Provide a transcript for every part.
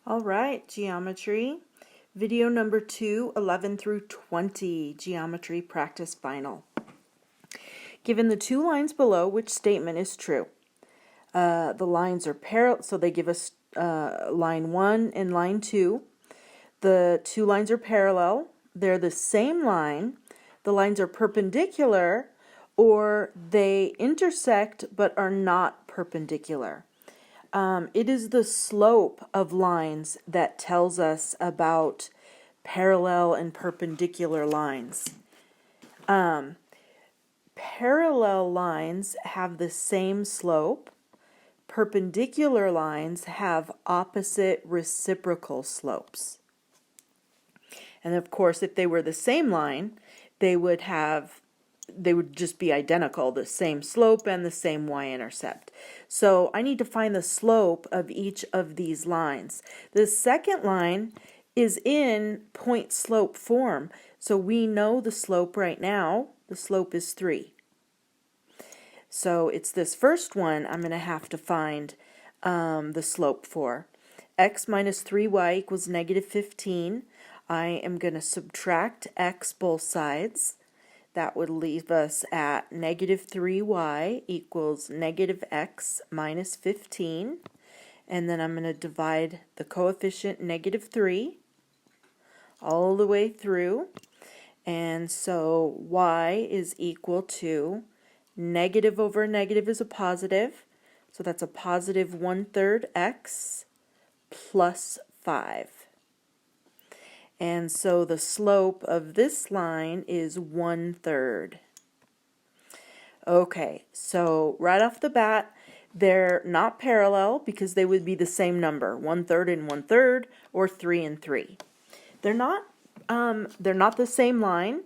All right, geometry. Video number 2, 11 through 20, Geometry Practice Final. Given the two lines below, which statement is true? The lines are parallel, so they give us line 1 and line 2. The two lines are parallel. They're the same line. The lines are perpendicular, or they intersect but are not perpendicular. It is the slope of lines that tells us about parallel and perpendicular lines. Parallel lines have the same slope. Perpendicular lines have opposite reciprocal slopes. And of course, if they were the same line, they would just be identical, the same slope and the same y-intercept. So I need to find the slope of each of these lines. The second line is in point slope form, so we know the slope right now. The slope is 3. So it's this first one I'm going to have to find the slope for. X minus 3y equals negative 15. I am going to subtract x both sides. That would leave us at negative 3y equals negative x minus 15. And then I'm going to divide the coefficient negative 3 all the way through. And so y is equal to negative over negative is a positive. So that's a positive 1/3 x plus 5. And so the slope of this line is 1/3. Okay, so right off the bat, they're not parallel because they would be the same number, 1/3 and 1/3, or 3 and 3. They're not the same line.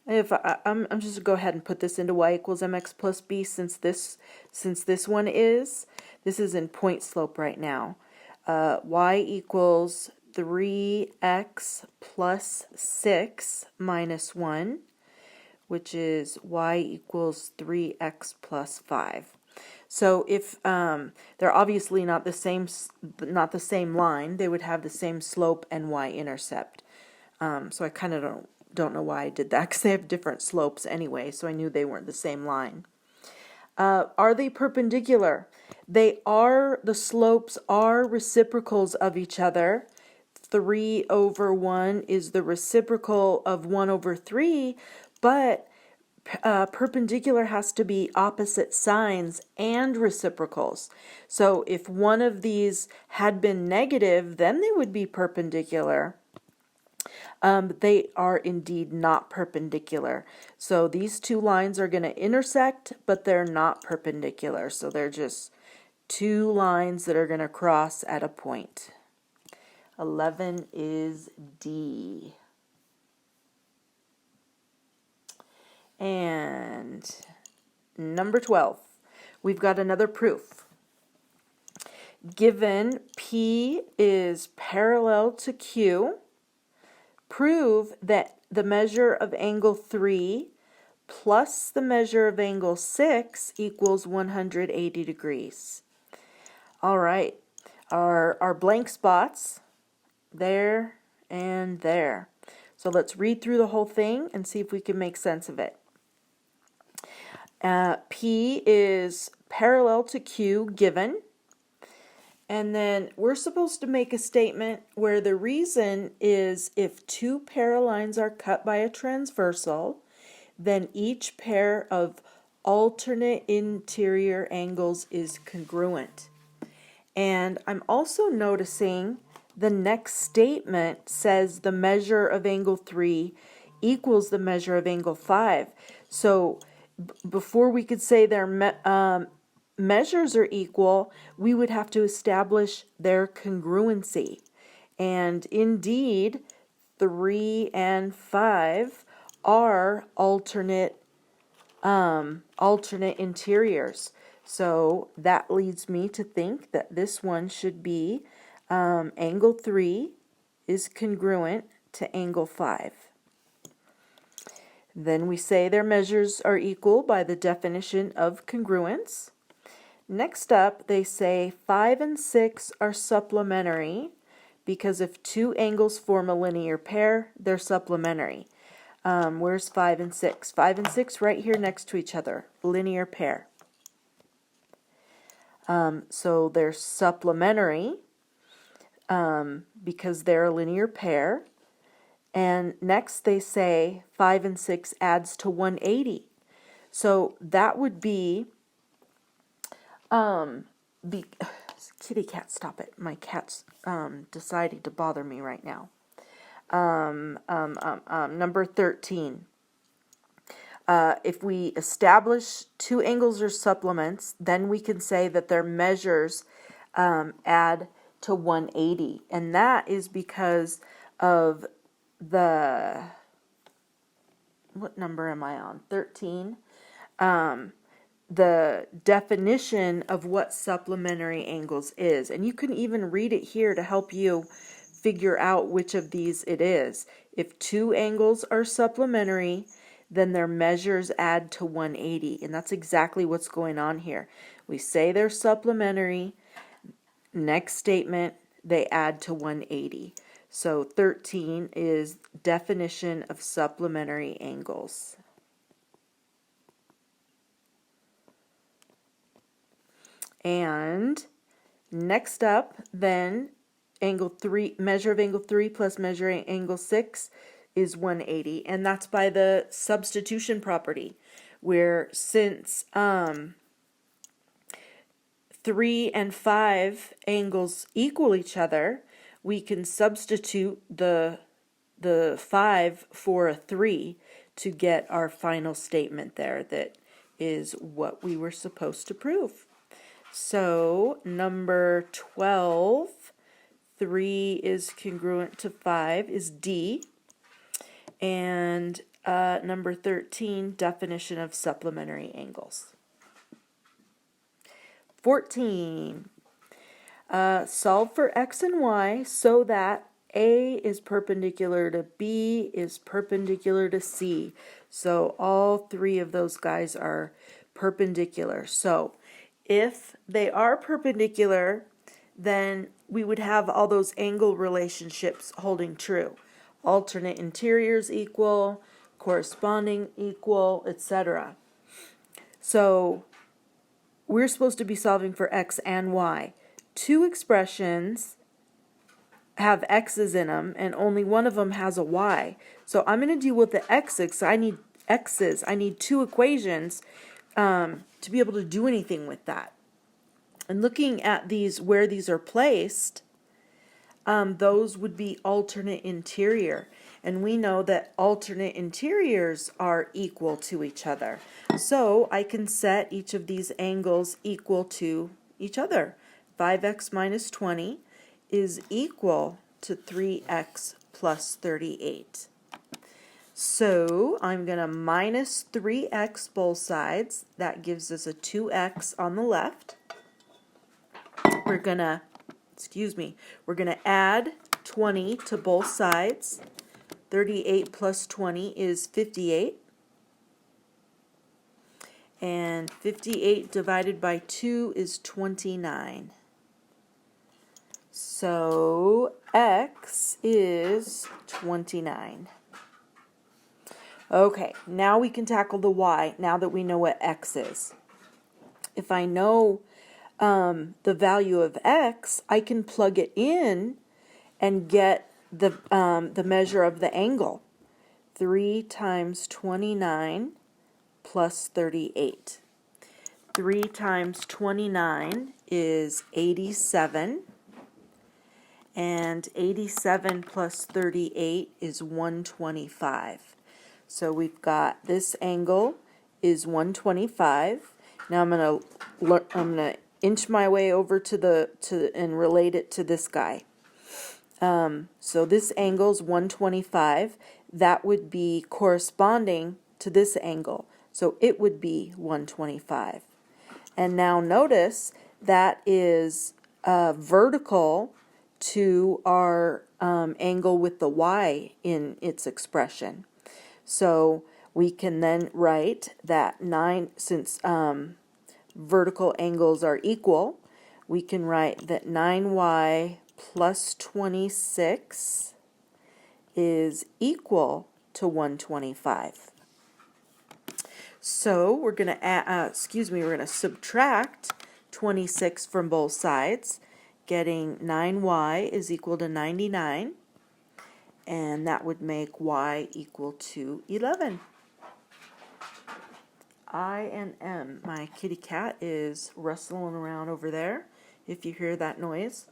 If I'm just gonna go ahead and put this into y equals mx plus b since this one is. This is in point slope right now. Y equals 3x plus 6 minus 1, which is y equals 3x plus 5. So if they're obviously not the same line, they would have the same slope and y-intercept. So I kind of don't know why I did that, because they have different slopes anyway, so I knew they weren't the same line. Are they perpendicular? They are. The slopes are reciprocals of each other. 3 over 1 is the reciprocal of 1 over 3, but perpendicular has to be opposite signs and reciprocals. So if one of these had been negative, then they would be perpendicular. They are indeed not perpendicular. So these two lines are going to intersect, but they're not perpendicular. So they're just two lines that are going to cross at a point. 11 is D. And number 12, we've got another proof. Given P is parallel to Q, prove that the measure of angle 3 plus the measure of angle 6 equals 180 degrees. All right, our blank spots, there and there. So let's read through the whole thing and see if we can make sense of it. P is parallel to Q given. And then we're supposed to make a statement where the reason is if two paralines are cut by a transversal, then each pair of alternate interior angles is congruent. And I'm also noticing the next statement says the measure of angle 3 equals the measure of angle 5. So before we could say their measures are equal, we would have to establish their congruency. And indeed, 3 and 5 are alternate interiors. So that leads me to think that this one should be angle 3 is congruent to angle 5. Then we say their measures are equal by the definition of congruence. Next up, they say 5 and 6 are supplementary because if two angles form a linear pair, they're supplementary. Where's 5 and 6? 5 and 6 right here next to each other, linear pair. So they're supplementary because they're a linear pair. And next they say 5 and 6 adds to 180. So that would be, kitty cat, stop it. My cat's deciding to bother me right now. Number 13. If we establish two angles or supplements, then we can say that their measures add to 180. And that is because of the, what number am I on? 13. The definition of what supplementary angles is. And you can even read it here to help you figure out which of these it is. If two angles are supplementary, then their measures add to 180. And that's exactly what's going on here. We say they're supplementary. Next statement, they add to 180. So 13 is definition of supplementary angles. And next up, then, angle 3, measure of angle 3 plus measure of angle 6 is 180. And that's by the substitution property, where since 3 and 5 angles equal each other, we can substitute the 5 for a 3 to get our final statement there that is what we were supposed to prove. So number 12, 3 is congruent to 5 is D. And number 13, definition of supplementary angles. 14. Solve for x and y so that A is perpendicular to B is perpendicular to C. So all three of those guys are perpendicular. So if they are perpendicular, then we would have all those angle relationships holding true. Alternate interiors equal, corresponding equal, etc. So we're supposed to be solving for x and y. Two expressions have x's in them, and only one of them has a y. So I'm going to deal with the x's. I need x's. I need two equations to be able to do anything with that. And looking at these, where these are placed, those would be alternate interior. And we know that alternate interiors are equal to each other. So I can set each of these angles equal to each other. 5x minus 20 is equal to 3x plus 38. So I'm going to minus 3x both sides. That gives us a 2x on the left. We're going to, we're going to add 20 to both sides. 38 plus 20 is 58. And 58 divided by 2 is 29. So x is 29. Okay, now we can tackle the y, now that we know what x is. If I know the value of x, I can plug it in and get the measure of the angle. 3 times 29 plus 38. 3 times 29 is 87. And 87 plus 38 is 125. So we've got this angle is 125. Now I'm gonna inch my way over to and relate it to this guy. So this angle is 125. That would be corresponding to this angle. So it would be 125. And now notice that is vertical to our angle with the y in its expression. So we can then write that 9, since vertical angles are equal, we can write that 9y plus 26 is equal to 125. So we're going to add, we're going to subtract 26 from both sides, getting 9y is equal to 99, and that would make y equal to 11. I and M. My kitty cat is rustling around over there, if you hear that noise.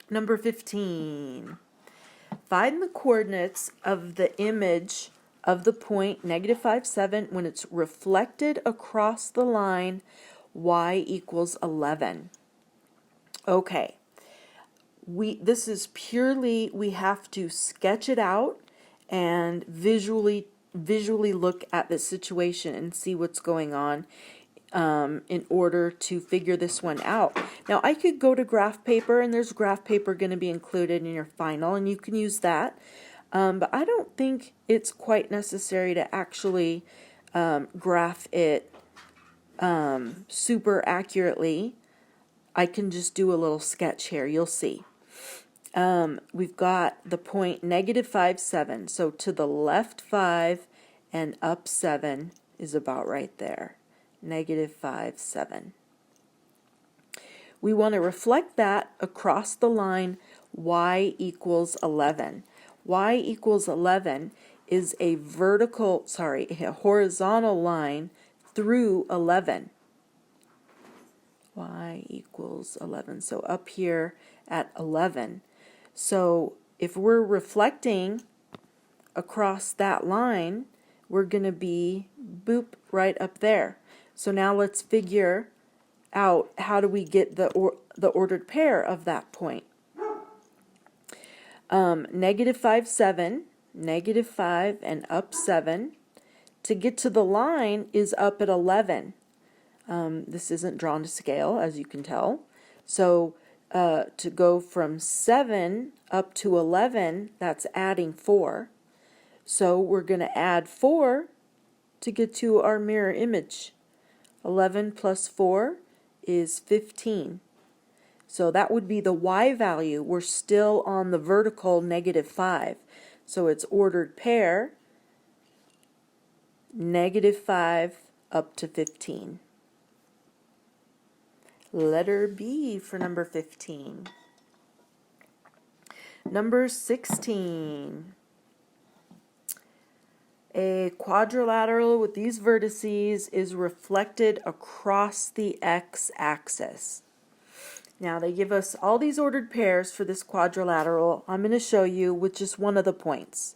Number 15. Find the coordinates of the image of the point -5, 7 when it's reflected across the line y equals 11. Okay, this is purely, we have to sketch it out and visually look at the situation and see what's going on in order to figure this one out. Now I could go to graph paper, and there's graph paper going to be included in your final, and you can use that. But I don't think it's quite necessary to actually graph it super accurately. I can just do a little sketch here, you'll see. We've got the point -5, 7, so to the left 5 and up 7 is about right there. -5, 7. We want to reflect that across the line y equals 11. Y equals 11 is a horizontal line through 11. Y equals 11. So up here at 11. So if we're reflecting across that line, we're going to be boop right up there. So now let's figure out how do we get the ordered pair of that point. -5, 7, -5 and up 7. To get to the line is up at 11. This isn't drawn to scale, as you can tell. So to go from 7 up to 11, that's adding 4. So we're going to add 4 to get to our mirror image. 11 plus 4 is 15. So that would be the y value. We're still on the vertical -5. So it's ordered pair, -5 up to 15. Letter B for number 15. Number 16. A quadrilateral with these vertices is reflected across the x-axis. Now they give us all these ordered pairs for this quadrilateral. I'm going to show you with just one of the points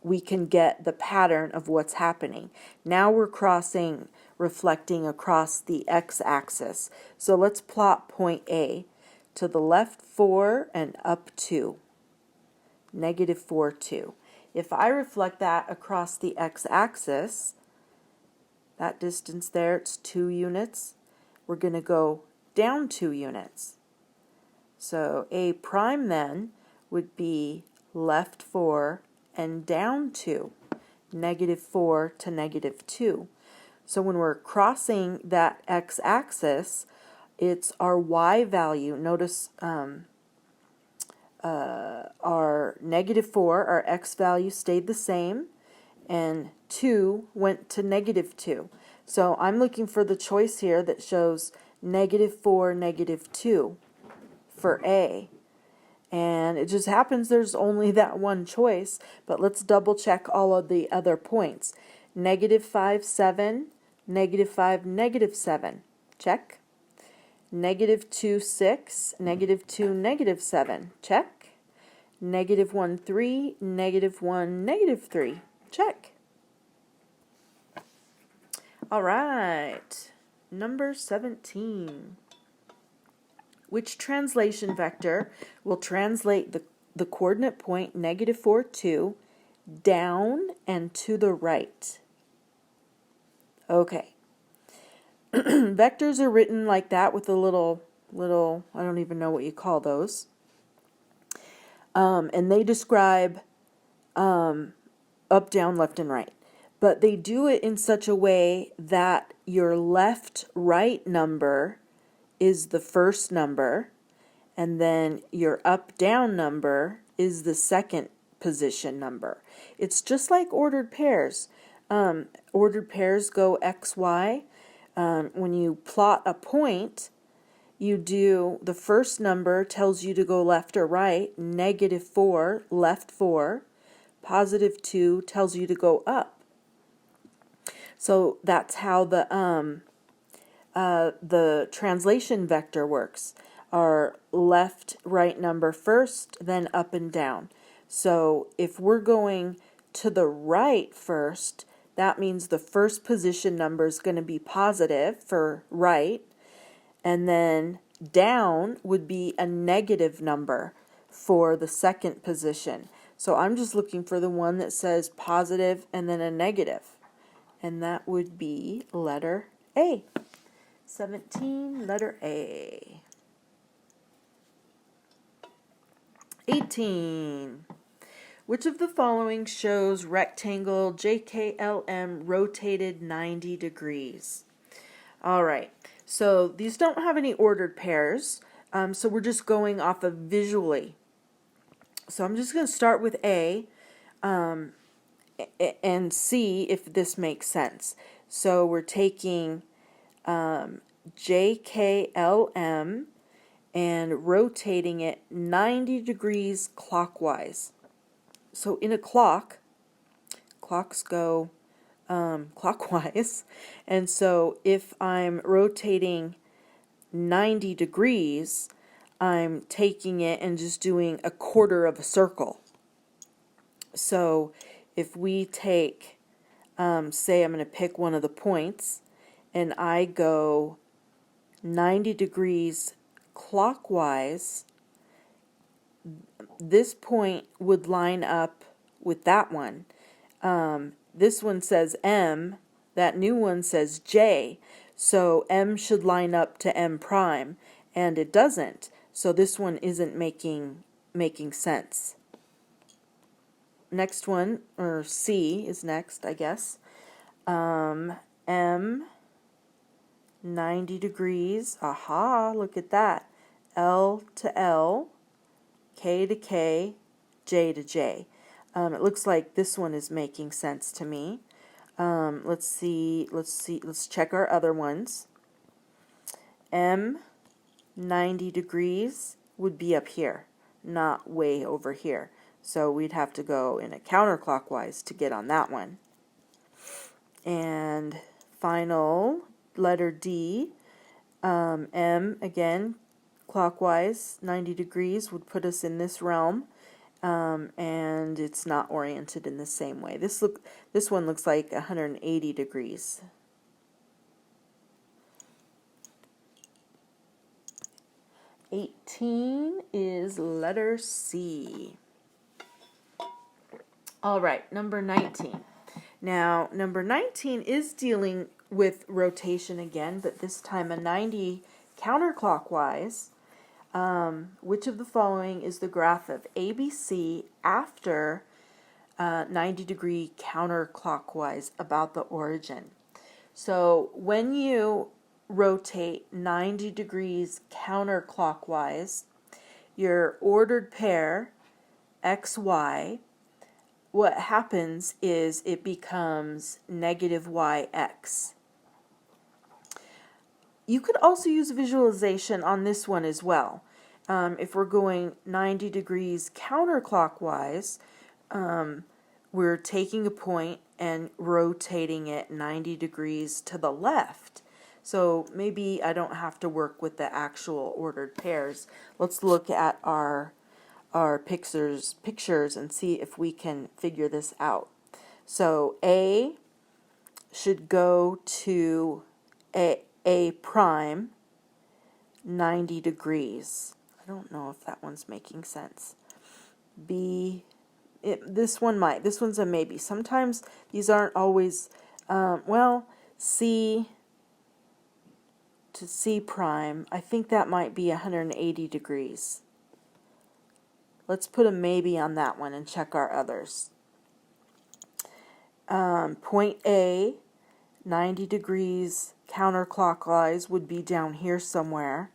we can get the pattern of what's happening. Now we're reflecting across the x-axis. So let's plot point A. To the left 4 and up 2. -4, 2. If I reflect that across the x-axis, that distance there, it's 2 units. We're going to go down 2 units. So A prime then would be left 4 and down 2, -4 to -2. So when we're crossing that x-axis, it's our y value. Notice our -4, our x value stayed the same, and 2 went to -2. So I'm looking for the choice here that shows -4, -2 for A. And it just happens there's only that one choice, but let's double check all of the other points. -5, 7, -5, -7. Check. -2, 6, -2, -7. Check. -1, 3, -1, -3. Check. All right. Number 17. Which translation vector will translate the coordinate point -4, 2 down and to the right? Okay. Vectors are written like that with a little, I don't even know what you call those. And they describe up, down, left, and right. But they do it in such a way that your left-right number is the first number, and then your up-down number is the second position number. It's just like ordered pairs. Ordered pairs go X, Y. When you plot a point, you do, the first number tells you to go left or right, -4, left 4, +2 tells you to go up. So that's how the translation vector works. Our left, right number first, then up and down. So if we're going to the right first, that means the first position number is going to be positive for right, and then down would be a negative number for the second position. So I'm just looking for the one that says positive and then a negative, and that would be letter A. 17, letter A. 18. Which of the following shows rectangle JKLM rotated 90 degrees? All right, so these don't have any ordered pairs, so we're just going off of visually. So I'm just going to start with A and see if this makes sense. So we're taking JKLM and rotating it 90 degrees clockwise. So in a clock, clocks go clockwise, and so if I'm rotating 90 degrees, I'm taking it and just doing a quarter of a circle. So if we take, say I'm going to pick one of the points, and I go 90 degrees clockwise, this point would line up with that one. This one says M, that new one says J, so M should line up to M prime, and it doesn't, so this one isn't making sense. Next one, or C is next, I guess. M, 90 degrees, aha, look at that. L to L, K to K, J to J. It looks like this one is making sense to me. Let's check our other ones. M, 90 degrees would be up here, not way over here. So we'd have to go in a counterclockwise to get on that one. And final, letter D, M, again, clockwise, 90 degrees would put us in this realm, and it's not oriented in the same way. This one looks like 180 degrees. '18 is letter C. All right, number 19. Now, number 19 is dealing with rotation again, but this time a 90 counterclockwise. Which of the following is the graph of ABC after 90 degree counterclockwise about the origin? So when you rotate 90 degrees counterclockwise, your ordered pair XY, what happens is it becomes negative YX. You could also use visualization on this one as well. If we're going 90 degrees counterclockwise, we're taking a point and rotating it 90 degrees to the left. So maybe I don't have to work with the actual ordered pairs. Let's look at our pictures and see if we can figure this out. So A should go to A prime 90 degrees. I don't know if that one's making sense. B, this one might. This one's a maybe. Sometimes these aren't always, well, C to C prime, I think that might be 180 degrees. Let's put a maybe on that one and check our others. Point A, 90 degrees counterclockwise would be down here somewhere.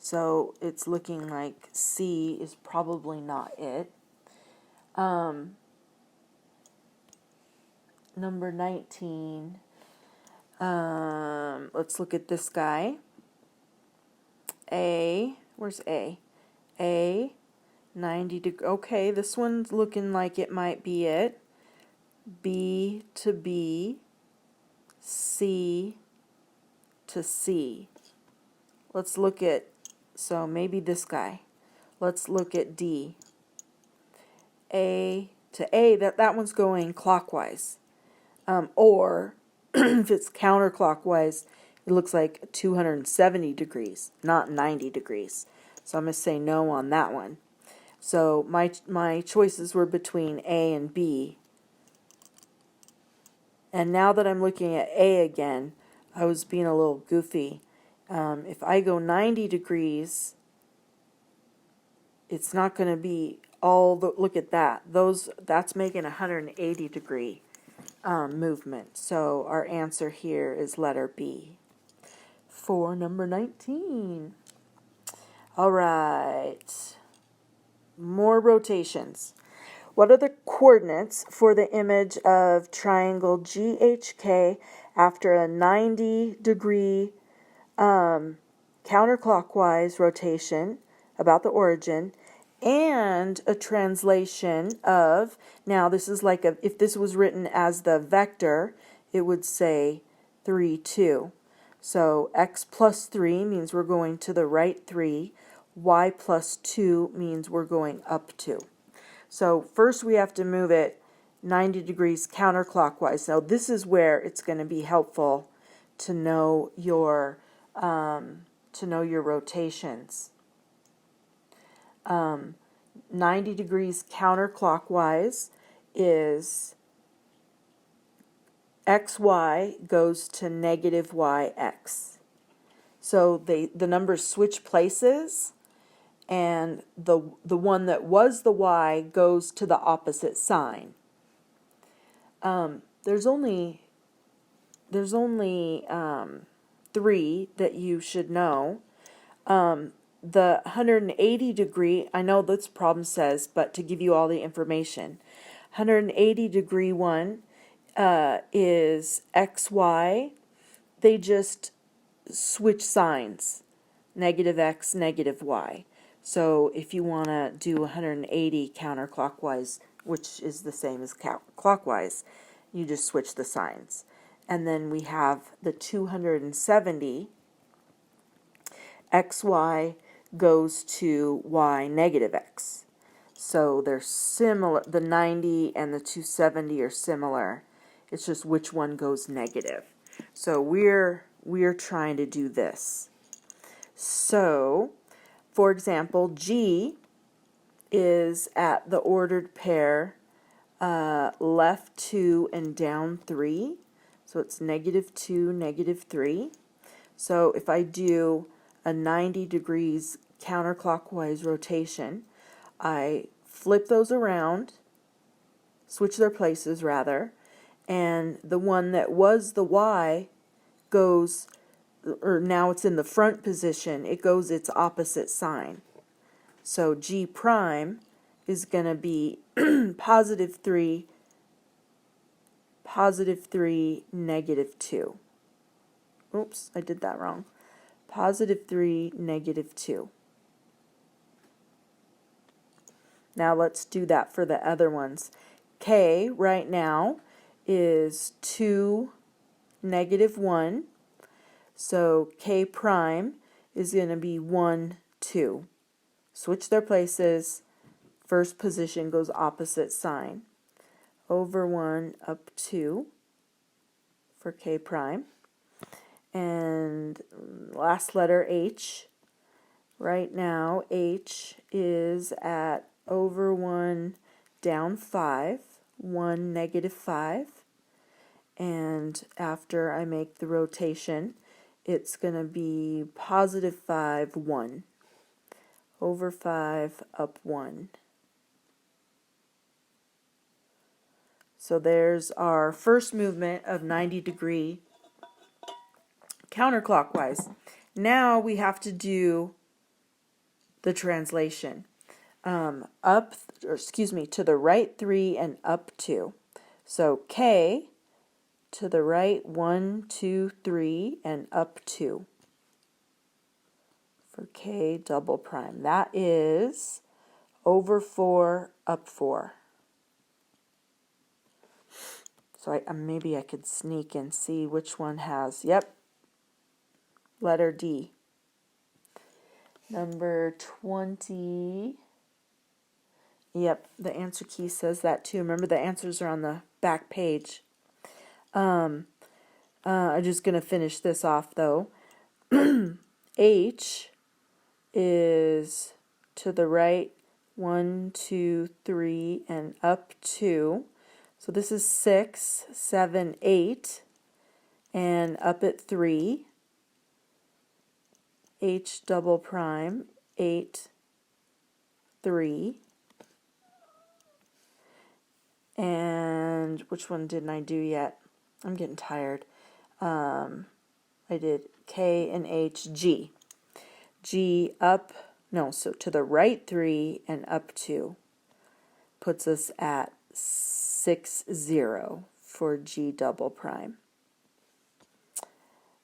So it's looking like C is probably not it. Number 19. Let's look at this guy. A, where's A? A, 90 degree. Okay, this one's looking like it might be it. B to B, C to C. Let's look at, so maybe this guy. Let's look at D. A to A, that one's going clockwise. Or if it's counterclockwise, it looks like 270 degrees, not 90 degrees. So I'm going to say no on that one. So my choices were between A and B. And now that I'm looking at A again, I was being a little goofy. If I go 90 degrees, it's not going to be all the, look at that. That's making a 180 degree movement. So our answer here is letter B for number 19. All right. More rotations. What are the coordinates for the image of triangle GHK after a 90 degree counterclockwise rotation about the origin and a translation of, now this is like if this was written as the vector, it would say 3, 2. So x plus 3 means we're going to the right 3. Y plus 2 means we're going up 2. So first we have to move it 90 degrees counterclockwise. So this is where it's going to be helpful to know your rotations. 90 degrees counterclockwise is xy goes to negative yx. So the numbers switch places, and the one that was the y goes to the opposite sign. There's only 3 that you should know. The 180 degree, I know this problem says, but to give you all the information, 180 degree one is xy. They just switch signs, negative x, negative y. So if you want to do 180 counterclockwise, which is the same as clockwise, you just switch the signs. And then we have the 270, xy goes to y negative x. So they're similar, the 90 and the 270 are similar. It's just which one goes negative. So we're trying to do this. So, for example, G is at the ordered pair left 2 and down 3. So it's negative 2, negative 3. So if I do a 90 degrees counterclockwise rotation, I flip those around, switch their places rather, and the one that was the y goes, or now it's in the front position, it goes its opposite sign. So G prime is going to be positive 3, negative 2. Oops, I did that wrong. Positive 3, negative 2. Now let's do that for the other ones. K right now is 2, negative 1. So K prime is going to be 1, 2. Switch their places. First position goes opposite sign. Over 1, up 2 for K prime. And last letter H. Right now H is at over 1, down 5, 1, negative 5. And after I make the rotation, it's going to be positive 5, 1. Over 5, up 1. So there's our first movement of 90 degree counterclockwise. Now we have to do the translation. Up, or excuse me, to the right 3 and up 2. So K to the right 1, 2, 3 and up 2 for K double prime. That is over 4, up 4. So maybe I could sneak and see which one has, yep, letter D. Number 20. Yep, the answer key says that too. Remember, the answers are on the back page. I'm just going to finish this off though. H is to the right 1, 2, 3 and up 2. So this is 6, 7, 8 and up at 3. H double prime 8, 3. And which one didn't I do yet? I'm getting tired. I did K and H, G. G up, no, so to the right 3 and up 2 puts us at 6, 0 for G double prime.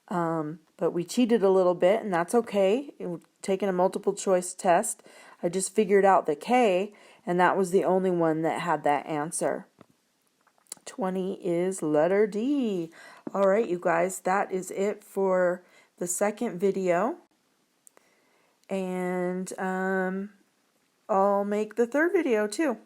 But we cheated a little bit, and that's okay. Taking a multiple choice test, I just figured out the K, and that was the only one that had that answer. 20 is letter D. All right, you guys, that is it for the second video. And I'll make the third video too.